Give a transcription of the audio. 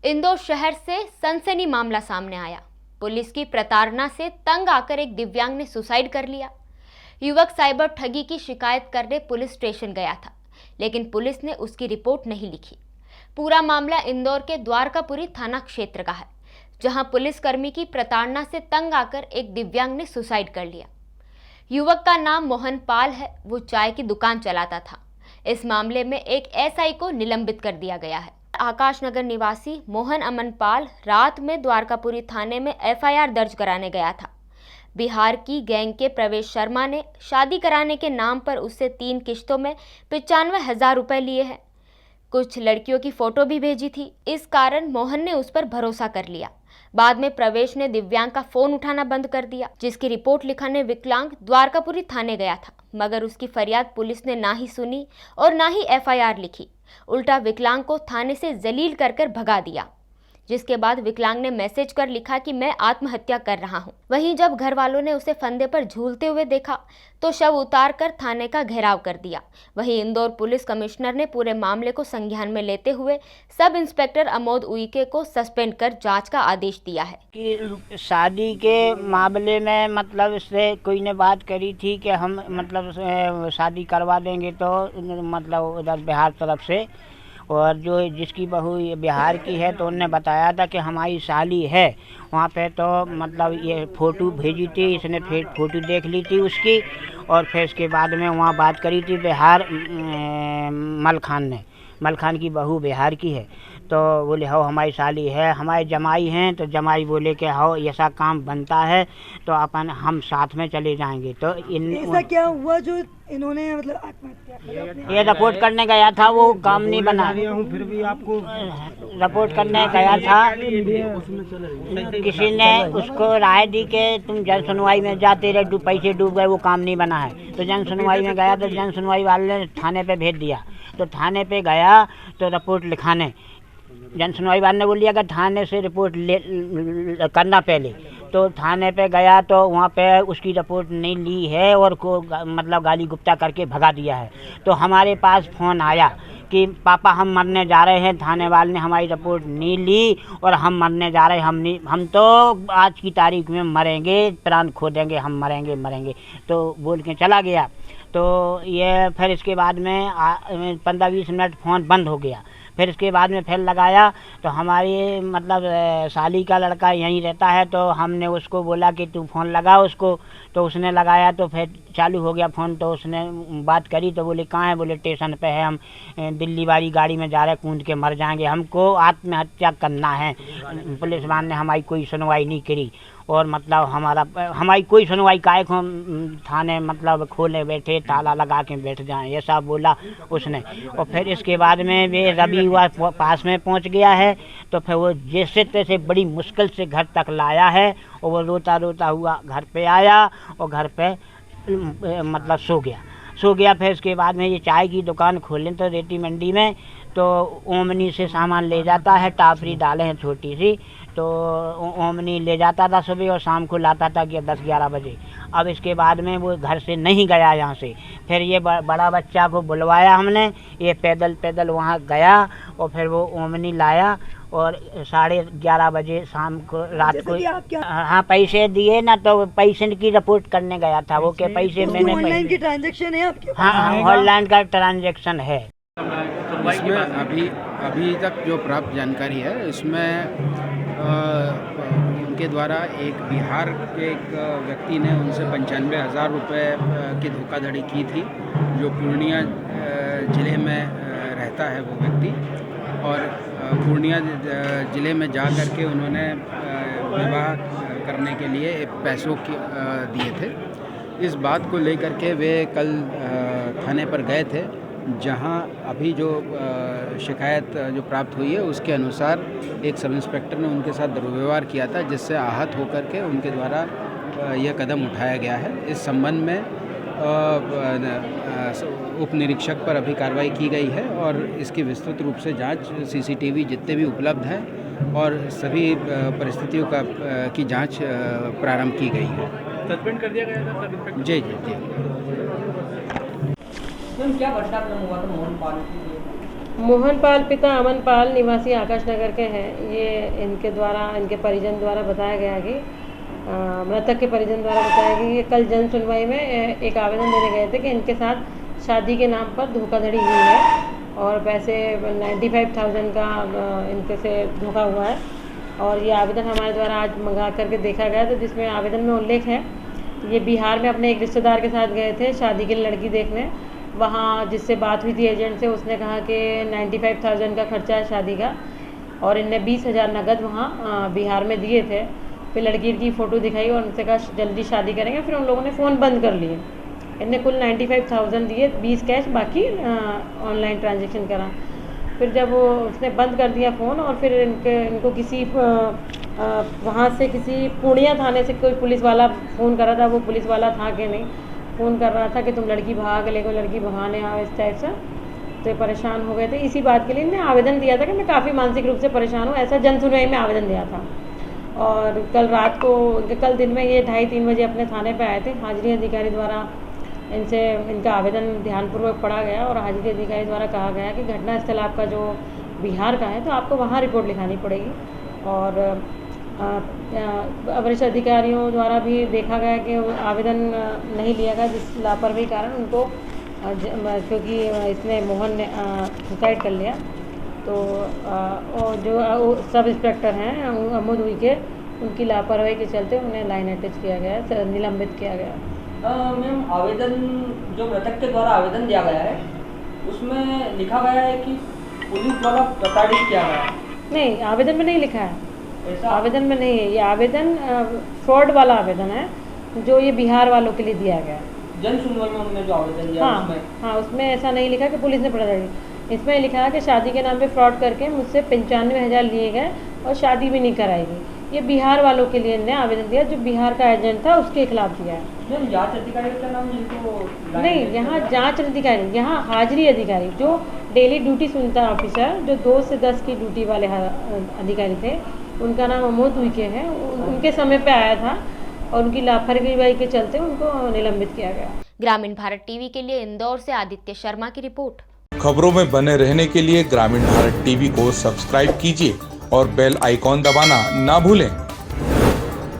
इंदौर शहर से सनसनी मामला सामने आया। पुलिस की प्रताड़ना से तंग आकर एक दिव्यांग ने सुसाइड कर लिया। युवक साइबर ठगी की शिकायत करने पुलिस स्टेशन गया था, लेकिन पुलिस ने उसकी रिपोर्ट नहीं लिखी। पूरा मामला इंदौर के द्वारकापुरी थाना क्षेत्र का है, जहां पुलिसकर्मी की प्रताड़ना से तंग आकर एक दिव्यांग ने सुसाइड कर लिया। युवक का नाम मोहन पाल है। वो चाय की दुकान चलाता था। इस मामले में एक एसआई को निलंबित कर दिया गया है। आकाश नगर निवासी मोहन अमन पाल रात में द्वारकापुरी थाने में एफआईआर दर्ज कराने गया था। बिहार की गैंग के प्रवेश शर्मा ने शादी कराने के नाम पर उससे 3 किश्तों में 95,000 रुपए लिए हैं। कुछ लड़कियों की फोटो भी भेजी थी। इस कारण मोहन ने उस पर भरोसा कर लिया। बाद में प्रवेश ने दिव्यांग का फोन उठाना बंद कर दिया, जिसकी रिपोर्ट लिखाने विकलांग द्वारकापुरी थाने गया था, मगर उसकी फरियाद पुलिस ने ना ही सुनी और ना ही एफआईआर लिखी। उल्टा विकलांग को थाने से जलील कर भगा दिया, जिसके बाद विकलांग ने मैसेज कर लिखा कि मैं आत्महत्या कर रहा हूं। वहीं जब घर वालों ने उसे फंदे पर झूलते हुए देखा तो शव उतार कर थाने का घेराव कर दिया। वहीं इंदौर पुलिस कमिश्नर ने पूरे मामले को संज्ञान में लेते हुए सब इंस्पेक्टर अमोद उइके को सस्पेंड कर जांच का आदेश दिया है। कि शादी के मामले में मतलब इससे कोई ने बात करी थी कि हम मतलब शादी करवा देंगे, तो मतलब उधर बिहार तरफ से, और जो जिसकी बहू बिहार की है तो उनने बताया था कि हमारी साली है वहाँ पे, तो मतलब ये फ़ोटो भेजी थी, इसने फिर फ़ोटो देख ली थी उसकी, और फिर इसके बाद में वहाँ बात करी थी बिहार मलखान की बहू बिहार की है, तो बोले हो हमारी साली है, हमारे जमाई हैं, तो जमाई बोले कि हो ऐसा काम बनता है तो अपन हम साथ में चले जाएंगे। तो ऐसा क्या हुआ जो इन्होंने मतलब आत्महत्या? ये रिपोर्ट करने गया था, वो काम नहीं बना। फिर भी आपको रिपोर्ट करने गया था, किसी ने उसको राय दी कि तुम जन सुनवाई में जाते रहे, पैसे डूब गए, वो काम नहीं बना है। तो जन सुनवाई में गया तो जन सुनवाई वाले ने थाने पे भेज दिया। तो थाने पे गया तो रिपोर्ट लिखाने, जन सुनवाई वाले ने बोल दिया कि थाने से रिपोर्ट करना पहले। तो थाने पे गया तो वहाँ पे उसकी रिपोर्ट नहीं ली है और को मतलब गाली गुप्ता करके भगा दिया है। तो हमारे पास फ़ोन आया कि पापा हम मरने जा रहे हैं, थाने वाले ने हमारी रिपोर्ट नहीं ली और हम मरने जा रहे हैं, हम तो आज की तारीख में मरेंगे, प्राण खो देंगे, हम मरेंगे तो बोल के चला गया। तो ये फिर इसके बाद में 15-20 मिनट फ़ोन बंद हो गया। फिर इसके बाद में फिर लगाया तो हमारी मतलब साली का लड़का यहीं रहता है, तो हमने उसको बोला कि तू फ़ोन लगा उसको, तो उसने लगाया तो फिर चालू हो गया फ़ोन। तो उसने बात करी तो बोले कहाँ है, बोले स्टेशन पे है, हम दिल्ली वाली गाड़ी में जा रहे, कूद के मर जाएंगे, हमको आत्महत्या करना है। पुलिस वाले ने हमारी कोई सुनवाई नहीं करी और मतलब हमारी कोई सुनवाई काहे को थाने मतलब खोले बैठे, ताला लगा के बैठ जाएं, ऐसा बोला उसने। और फिर इसके बाद में वे रवि हुआ पास में पहुंच गया है, तो फिर वो जैसे तैसे बड़ी मुश्किल से घर तक लाया है और वो रोता रोता हुआ घर पे आया और घर पे मतलब सो गया। फिर इसके बाद में ये चाय की दुकान खोलें तो रेती मंडी में, तो ओमनी से सामान ले जाता है, टाफरी डाले हैं छोटी सी, तो ओमनी ले जाता था सुबह और शाम को लाता था कि 10-11 बजे। अब इसके बाद में वो घर से नहीं गया यहाँ से, फिर ये बड़ा बच्चा को बुलवाया हमने, ये पैदल वहाँ गया और फिर वो ओमनी लाया और 11:30 बजे शाम को रात को हाँ पैसे दिए ना, तो पैसे की रिपोर्ट करने गया था वो, के पैसे मैंने ऑनलाइन की ट्रांजैक्शन है आपके? हाँ ऑनलाइन का ट्रांजैक्शन है। इसमें अभी तक जो प्राप्त जानकारी है, इसमें उनके द्वारा एक बिहार के एक व्यक्ति ने उनसे 95,000 रुपये की धोखाधड़ी की थी, जो पूर्णिया ज़िले में रहता है वो व्यक्ति, और पूर्णिया ज़िले में जा कर के उन्होंने विवाह करने के लिए पैसों दिए थे। इस बात को लेकर के वे कल थाने पर गए थे, जहां अभी जो शिकायत जो प्राप्त हुई है उसके अनुसार एक सब इंस्पेक्टर ने उनके साथ दुर्व्यवहार किया था, जिससे आहत होकर के उनके द्वारा यह कदम उठाया गया है। इस संबंध में उप निरीक्षक पर अभी कार्रवाई की गई है और इसकी विस्तृत रूप से जांच, सीसीटीवी जितने भी उपलब्ध हैं और सभी परिस्थितियों की जांच प्रारंभ की गई है। सस्पेंड कर दिया गया था सब इंस्पेक्टर? जी। मैम क्या घटनाक्रम हुआ था मोहन पाल मोहन पाल पिता अमन पाल निवासी आकाश नगर के हैं। ये इनके परिजन द्वारा बताया गया कि मृतक के परिजन द्वारा बताया कि ये कल जन सुनवाई में एक आवेदन देने गए थे कि इनके साथ शादी के नाम पर धोखाधड़ी हुई है और पैसे 95,000 का इनके से धोखा हुआ है। और ये आवेदन हमारे द्वारा आज मंगा करके देखा गया, तो जिसमें आवेदन में उल्लेख है ये बिहार में अपने एक रिश्तेदार के साथ गए थे शादी के लिए लड़की देखने। वहाँ जिससे बात हुई थी एजेंट से, उसने कहा कि 95,000 का खर्चा है शादी का और इनने 20,000 नगद वहाँ बिहार में दिए थे। फिर लड़की की फ़ोटो दिखाई और उनसे कहा जल्दी शादी करेंगे। फिर उन लोगों ने फ़ोन बंद कर लिए। इनने कुल 95,000 दिए, 20 कैश, बाकी ऑनलाइन ट्रांजेक्शन करा। फिर जब वो उसने बंद कर दिया फ़ोन और फिर इनको किसी वहाँ से किसी पूर्णिया थाने से कोई पुलिस वाला फ़ोन करा था। वो पुलिस वाला था कि नहीं, फ़ोन कर रहा था कि तुम लड़की भाग ले, कोई लड़की भगाने आओ, इस टाइप से। तो परेशान हो गए थे। इसी बात के लिए इन्हें आवेदन दिया था कि मैं काफ़ी मानसिक रूप से परेशान हूँ, ऐसा जन सुनवाई में आवेदन दिया था। और कल दिन में ये 2:30-3 बजे अपने थाने पे आए थे। हाजिरी अधिकारी द्वारा इनका आवेदन ध्यानपूर्वक पढ़ा गया और हाजिरी अधिकारी द्वारा कहा गया कि घटनास्थल आपका जो बिहार का है तो आपको वहाँ रिपोर्ट लिखानी पड़ेगी। और वरिष्ठ अधिकारियों द्वारा भी देखा गया कि आवेदन नहीं लिया गया, जिस लापरवाही कारण उनको क्योंकि इसने मोहन ने सुसाइड कर लिया। तो और जो सब इंस्पेक्टर हैं अमोद उइके, उनकी लापरवाही के चलते उन्हें लाइन अटैच किया गया, निलंबित किया गया। मैम आवेदन जो मृतक के द्वारा आवेदन दिया गया है उसमें लिखा गया है कि पुलिस द्वारा प्रताड़ित किया गया है। नहीं, आवेदन में नहीं लिखा है, ऐसा आवेदन में नहीं है। ये आवेदन फ्रॉड वाला आवेदन है जो ये बिहार वालों के लिए दिया गया है। जन सुनवाई में उन्होंने जो आवेदन दिया हाँ, उसमें ऐसा नहीं लिखा कि पुलिस ने प्रताड़ित। इसमें लिखा है कि शादी के नाम पे फ्रॉड करके मुझसे 95,000 लिए गए और शादी भी नहीं कराएगी। ये बिहार वालों के लिए ने आवेदन दिया, जो बिहार का एजेंट था उसके खिलाफ दिया है। मैम जांच अधिकारी का नाम जिनको नहीं, यहाँ जांच अधिकारी, यहाँ हाजिरी अधिकारी जो डेली ड्यूटी सुनता है ऑफिसर, जो 2 से 10 की ड्यूटी वाले अधिकारी थे, उनका नाम अमोद उइके है। उनके समय पे आया था और उनकी लापरवाही के चलते उनको निलंबित किया गया। ग्रामीण भारत टीवी के लिए इंदौर से आदित्य शर्मा की रिपोर्ट। खबरों में बने रहने के लिए ग्रामीण भारत टीवी को सब्सक्राइब कीजिए और बेल आइकॉन दबाना ना भूलें।